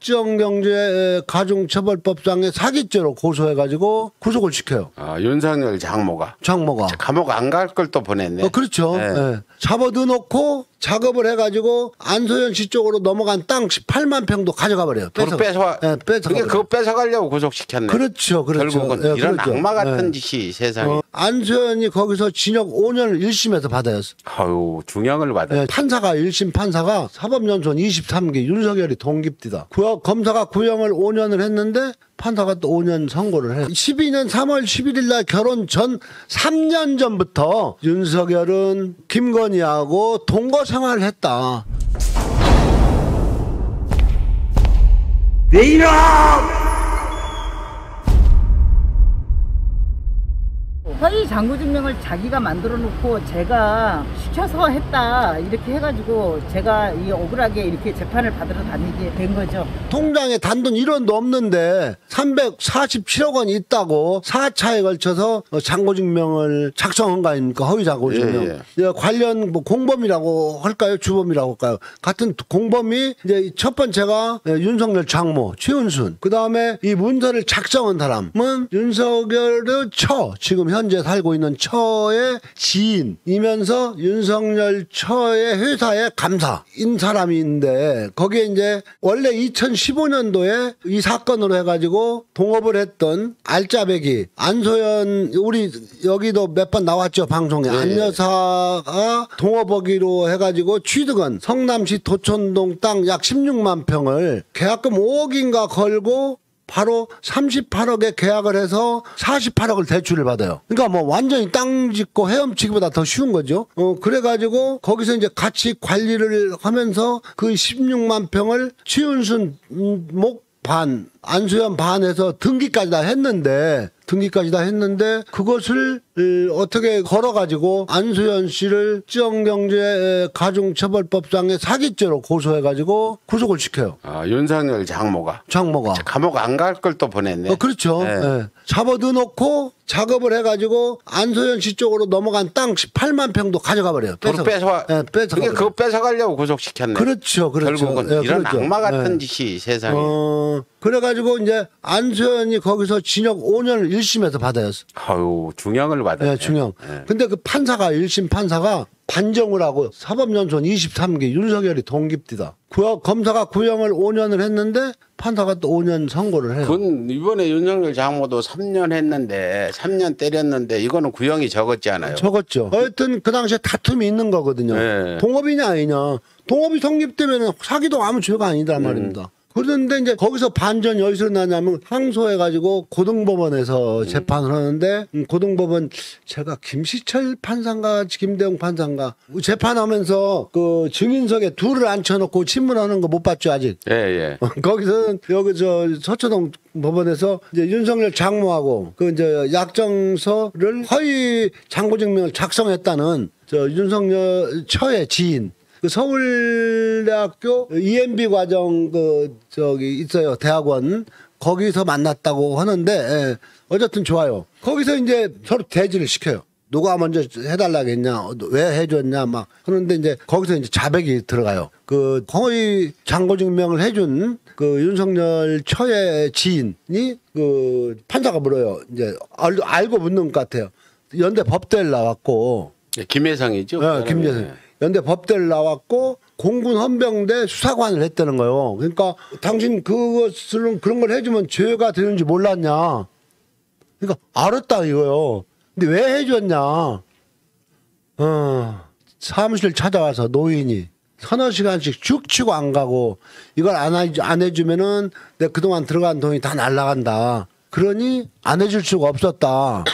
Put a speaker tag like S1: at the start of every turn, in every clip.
S1: 특정경제 가중처벌법상의 사기죄로 고소해가지고 구속을 시켜요.
S2: 아, 윤석열 장모가 감옥 안 갈 걸 또 보냈네.
S1: 그렇죠.
S2: 네.
S1: 네. 잡아넣고 작업을 해가지고 안소연 씨 쪽으로 넘어간 땅 18만 평도 가져가 버려요.
S2: 뺏어가.
S1: 네,
S2: 그러니까 그거 뺏어가려고 구속시켰네.
S1: 그렇죠.
S2: 결국은
S1: 네,
S2: 이런
S1: 그렇죠.
S2: 악마 같은 짓이 세상에.
S1: 안소연이 거기서 징역 5년을 1심에서 받아요.
S2: 아유, 중형을 받아요.
S1: 네, 판사가 1심 판사가 사법연수원 23기 윤석열이 동깁디다. 검사가 구형을 5년을 했는데 판사가 또 5년 선고를 해요. 12년 3월 11일 날 결혼 전 3년 전부터 윤석열은 김건희하고 동거 생활을 했다.
S3: 내 이름!
S4: 허위 장부증명을 자기가 만들어 놓고 제가 시켜서 했다 이렇게 해가지고 제가 이 억울하게 이렇게 재판을 받으러 다니게 된 거죠.
S1: 통장에 단돈 1원도 없는데 347억 원이 있다고 4차에 걸쳐서 장부증명을 작성한 거 아닙니까? 허위 장부증명. 예. 관련 뭐 공범이라고 할까요? 주범이라고 할까요? 같은 공범이 이제 첫 번째가 윤석열 장모 최은순. 그 다음에 이 문서를 작성한 사람은 윤석열의 지금 현재 살고 있는 처의 지인이면서 윤석열 처의 회사의 감사인 사람인데 거기에 이제 원래 2015년도에 이 사건으로 해가지고 동업을 했던 알짜배기 안소연 우리 여기도 몇 번 나왔죠 방송에. 네. 안 여사가 동업하기로 해가지고 취득한 성남시 도촌동 땅 약 16만 평을 계약금 5억인가 걸고 바로 38억에 계약을 해서 48억을 대출을 받아요. 그러니까 뭐 완전히 땅 짓고 헤엄치기보다 더 쉬운 거죠. 그래가지고 거기서 이제 같이 관리를 하면서 그 16만 평을 최은순 목 반, 안소연 반에서 등기까지 다 했는데 그것을 어떻게 걸어가지고 안소연 씨를 특정경제 가중처벌법상의 사기죄로 고소해가지고 구속을 시켜요.
S2: 아, 윤석열 장모가 감옥 안 갈 걸 또 보냈네.
S1: 그렇죠.
S2: 네.
S1: 네. 잡아넣고 작업을 해가지고 안소연 씨 쪽으로 넘어간 땅 18만 평도 가져가 버려요.
S2: 뺏어가.
S1: 네,
S2: 그러니까 그거 뺏어가려고 구속시켰네.
S1: 그렇죠.
S2: 결국은
S1: 네,
S2: 이런
S1: 그렇죠.
S2: 악마 같은
S1: 네.
S2: 짓이 세상에.
S1: 그래가지고 이제 안소연이 거기서 징역 5년을 1심에서 받아요.
S2: 아유, 중형을 받아요.
S1: 네, 중형. 근데 그 판사가 1심 판사가 반정을 하고 사법연수원 23기 윤석열이 동깁디다. 검사가 구형을 5년을 했는데 판사가 또 5년 선고를 해요.
S2: 그건 이번에 윤석열 장모도 3년 했는데 3년 때렸는데 이거는 구형이 적었지 않아요?
S1: 적었죠. 하여튼 그 당시에 다툼이 있는 거거든요.
S2: 네.
S1: 동업이냐 아니냐. 동업이 성립되면 사기도 아무 죄가 아니란 말입니다. 그런데 이제 거기서 반전이 어디서 나냐면 항소해가지고 고등법원에서 재판을 하는데 고등법원 제가 김시철 판사인가 김대웅 판사인가 재판하면서 그 증인석에 둘을 앉혀놓고 신문하는 거 못 봤죠 아직.
S2: 예.
S1: 거기서 여기 서초동 법원에서 이제 윤석열 장모하고 그 이제 약정서를 허위 장부증명을 작성했다는 윤석열 처의 지인. 그 서울대학교 EMB 과정 있어요 대학원 거기서 만났다고 하는데 어쨌든 좋아요. 거기서 이제 서로 대지를 시켜요. 누가 먼저 해달라겠냐, 왜 해줬냐 막 그런데 이제 거기서 이제 자백이 들어가요. 그 허위 장부증명을 해준 그 윤석열 처의 지인이 그 판사가 물어요. 이제 알고 묻는 것 같아요. 연대 법대를 나왔고.
S2: 김혜성이죠.
S1: 네, 김혜성. 연대 법대를 나왔고 공군 헌병대 수사관을 했다는 거예요. 그러니까 당신 그런 걸 해주면 죄가 되는지 몰랐냐. 그러니까 알았다 이거요. 근데 왜 해줬냐. 사무실 찾아와서 노인이 서너 시간씩 쭉 치고 안 가고 이걸 안 해주면은 내가 그동안 들어간 돈이 다 날라간다. 그러니 안 해줄 수가 없었다.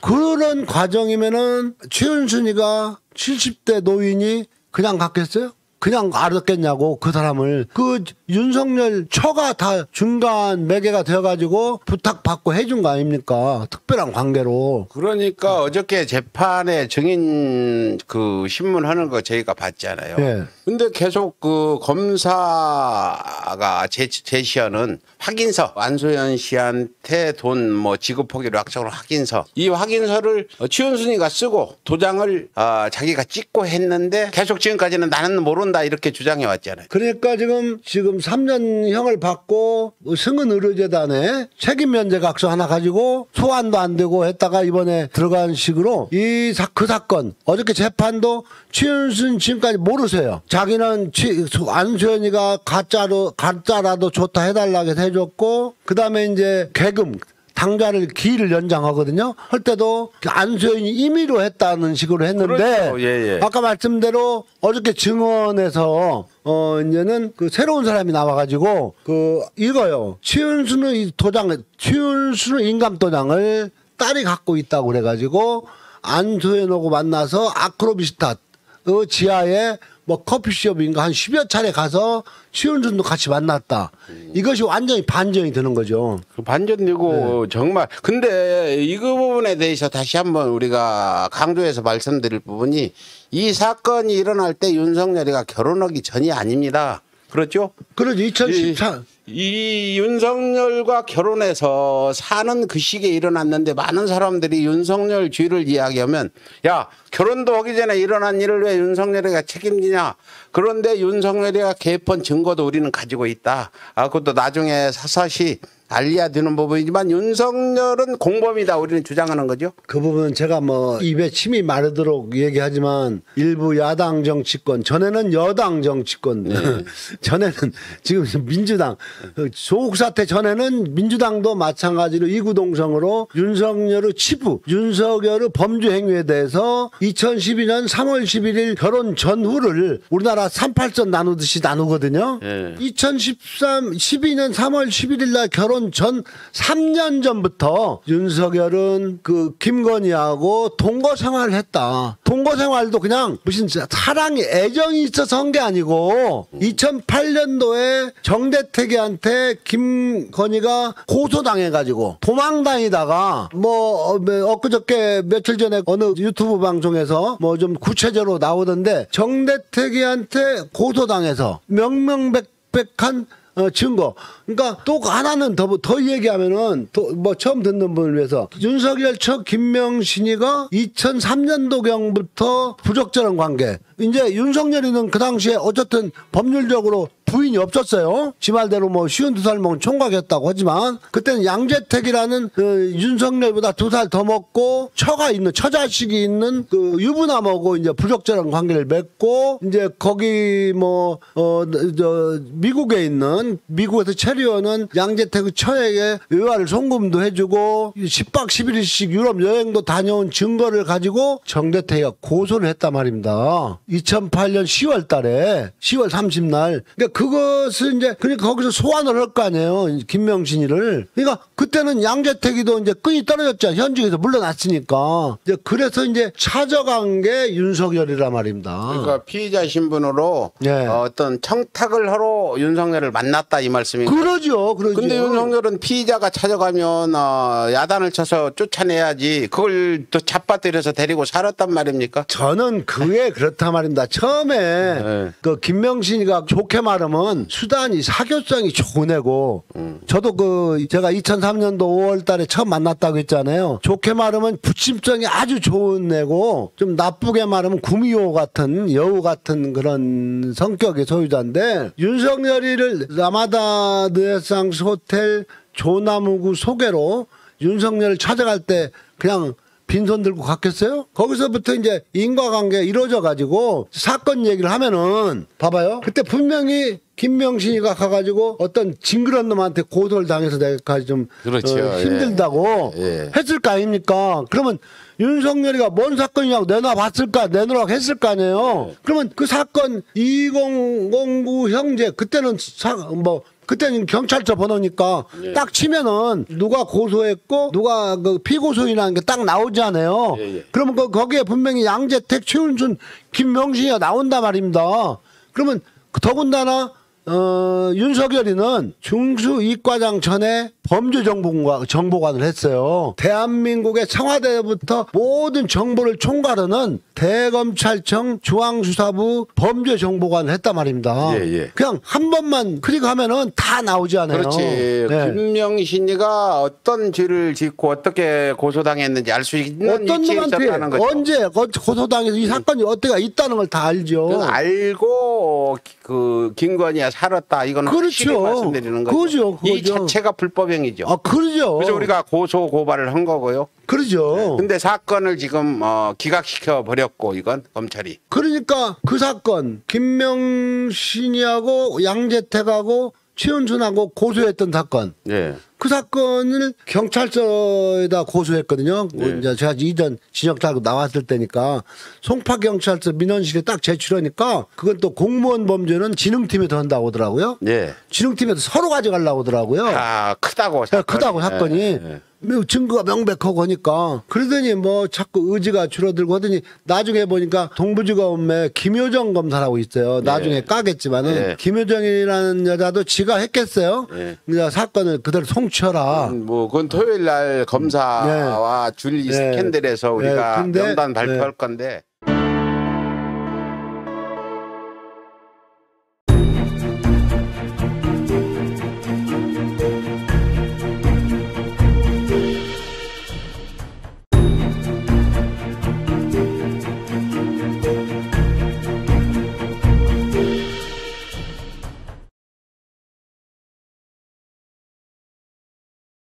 S1: 그런 과정이면은 최은순이가 70대 노인이 그냥 갔겠어요? 그냥 알았겠냐고 그 사람을. 그 윤석열 처가 다 중간 매개가 되어가지고 부탁받고 해준 거 아닙니까? 특별한 관계로.
S2: 그러니까 어저께 재판에 증인 그 신문하는 거 저희가 봤잖아요.
S1: 예.
S2: 근데 계속 그 검사가 제시하는 확인서, 안소연 씨한테 돈 뭐 지급하기로 약속한 확인서, 이 확인서를 최은순이가 쓰고 도장을 자기가 찍고 했는데 계속 지금까지는 나는 모른다 이렇게 주장해 왔잖아요.
S1: 그러니까 지금 지금 3년형을 받고 승은 의료재단에 책임 면제각서 하나 가지고 소환도 안 되고 했다가 이번에 들어간 식으로 그 사건 어저께 재판도 최윤순 지금까지 모르세요. 자기는 안소연이가 가짜라도 좋다 해달라고 해서 해줬고 그다음에 이제 계금 당좌를 기일을 연장하거든요. 할 때도 안소연이 임의로 했다는 식으로 했는데
S2: 그렇죠. 예.
S1: 아까 말씀대로 어저께 증언에서 이제는 그 새로운 사람이 나와가지고 이거요. 최윤수는 인감도장을 딸이 갖고 있다고 그래가지고 안소연하고 만나서 아크로비스타 지하에 뭐 커피숍인가 한 10여 차례 가서 최윤순도 같이 만났다. 이것이 완전히 반전이 되는 거죠.
S2: 반전되고 정말 근데 이 부분에 대해서 다시 한번 우리가 강조해서 말씀드릴 부분이 이 사건이 일어날 때 윤석열이가 결혼하기 전이 아닙니다. 그렇죠?
S1: 그렇죠. 2014.
S2: 이 윤석열과 결혼해서 사는 그 시기에 일어났는데 많은 사람들이 윤석열 죄를 이야기하면 야 결혼도 하기 전에 일어난 일을 왜 윤석열이가 책임지냐. 그런데 윤석열이가 개입한 증거도 우리는 가지고 있다. 그것도 나중에 사사시 알려야 되는 부분이지만 윤석열은 공범이다 우리는 주장하는 거죠.
S1: 그 부분은 제가 뭐 입에 침이 마르도록 얘기하지만 일부 야당 정치권 전에는 여당 정치권 전에는 지금 민주당 조국 사태 전에는 민주당도 마찬가지로 이구동성으로 윤석열의 치부 윤석열의 범죄 행위에 대해서 2012년 3월 11일 결혼 전후를 우리나라 38선 나누듯이 나누거든요. 12년 3월 11일 날 결혼 전 3년 전부터 윤석열은 그 김건희하고 동거 생활을 했다. 동거 생활도 그냥 무슨 사랑이 애정이 있어서 한 게 아니고 2008년도에 정대택이한테 김건희가 고소당해가지고 도망다니다가 뭐 엊그저께 며칠 전에 어느 유튜브 방송에서 뭐 좀 구체적으로 나오던데 정대택이한테 고소당해서 명명백백한 증거. 그러니까 또 하나는 더 얘기하면은 뭐 처음 듣는 분을 위해서 윤석열 첫 김명신이가 2003년도경부터 부적절한 관계. 이제 윤석열이는 그 당시에 어쨌든 법률적으로 부인이 없었어요. 지 말대로 뭐 52살 먹은 총각이었다고 하지만 그때는 양재택이라는 윤석열보다 2살 더 먹고 처자식이 있는 그 유부남하고 이제 부적절한 관계를 맺고 이제 거기 미국에 있는 미국에서 체류하는 양재택의 처에게 외화를 송금도 해주고 10박 11일씩 유럽 여행도 다녀온 증거를 가지고 정대택이가 고소를 했단 말입니다. 2008년 10월 달에 10월 30날. 그러니까 그것을 이제 그러니까 거기서 소환을 할 거 아니에요. 김명신이를. 그러니까 그때는 양재택이도 이제 끈이 떨어졌잖아요. 현직에서 물러났으니까. 이제 그래서 이제 찾아간 게 윤석열이란 말입니다.
S2: 그러니까 피의자 신분으로 어떤 청탁을 하러 윤석열을 만났다 이 말씀입니다.
S1: 그러죠.
S2: 근데 윤석열은 피의자가 찾아가면 야단을 쳐서 쫓아내야지 그걸 또 잡아들여서 데리고 살았단 말입니까?
S1: 저는 그게 그렇단 말입니다. 처음에 그 김명신이가 좋게 말하면 수단이 사교성이 좋은 애고 저도 제가 2003년도 5월 달에 처음 만났다고 했잖아요. 좋게 말하면 부침성이 아주 좋은 애고 좀 나쁘게 말하면 구미호 같은 여우 같은 그런 성격의 소유자인데 윤석열이를 라마다 느에상스 호텔 조나무구 소개로 윤석열을 찾아갈 때 그냥 빈손 들고 갔겠어요? 거기서부터 이제 인과관계가 이루어져 가지고 사건 얘기를 하면은 봐봐요. 그때 분명히 김명신이가 가가지고 어떤 징그런 놈한테 고소를 당해서 내가 좀
S2: 그렇죠.
S1: 힘들다고 했을 거 아닙니까? 그러면 윤석열이가 뭔 사건이냐고 내놓으라고 했을 거 아니에요. 그러면 그 사건 2009 형제 그때는 그때는 경찰서 번호니까 딱 치면은 누가 고소했고 누가 그 피고소인이라는 게 딱 나오잖아요. 그러면 거기에 분명히 양재택, 최윤순, 김명신이가 나온단 말입니다. 그러면 더군다나 윤석열이는 중수이과장 전에 범죄정보관을 했어요. 대한민국의 청와대부터 모든 정보를 총괄하는 대검찰청 중앙수사부 범죄정보관을 했단 말입니다. 그냥 한 번만 클릭하면은 다 나오지 않아요.
S2: 그렇지. 김명신이가 어떤 죄를 짓고 어떻게 고소당했는지 알 수 있는
S1: 어떤
S2: 위치에
S1: 놈한테
S2: 있었다는 거죠.
S1: 언제 고소당해서 이 사건이 어떻게 있다는 걸 다 알죠.
S2: 알고 그 김건희와 살았다. 이거는 확실히
S1: 그렇죠.
S2: 말씀드리는 거죠. 이
S1: 그거죠.
S2: 자체가 불법행위죠.
S1: 아, 그러죠.
S2: 그래서 우리가 고소 고발을 한 거고요.
S1: 그러죠.
S2: 근데 사건을 지금 기각시켜 버렸고 이건 검찰이.
S1: 그러니까 그 사건 김명신이하고 양재택하고 최은순하고 고소했던 사건.
S2: 예.
S1: 그 사건을 경찰서에다 고소했거든요. 이제 제가 이전 진역 달고 나왔을 때니까 송파 경찰서 민원실에 딱 제출하니까 그건 또 공무원 범죄는 진흥팀에서 한다고 하더라고요.
S2: 예.
S1: 진흥팀에서 서로 가져가려고 하더라고요.
S2: 아, 크다고
S1: 사건이. 크다고 사건이.
S2: 예.
S1: 증거가 명백하고 하니까 그러더니 뭐 자꾸 의지가 줄어들고 하더니 나중에 보니까 동부지검에 김효정 검사라고 있어요. 나중에 까겠지만은 김효정이라는 여자도 지가 했겠어요. 그러니까 사건을 그대로 송치하라.
S2: 뭐 그건 토요일 날 검사와 줄리 스캔들에서 우리가 명단 발표할 건데.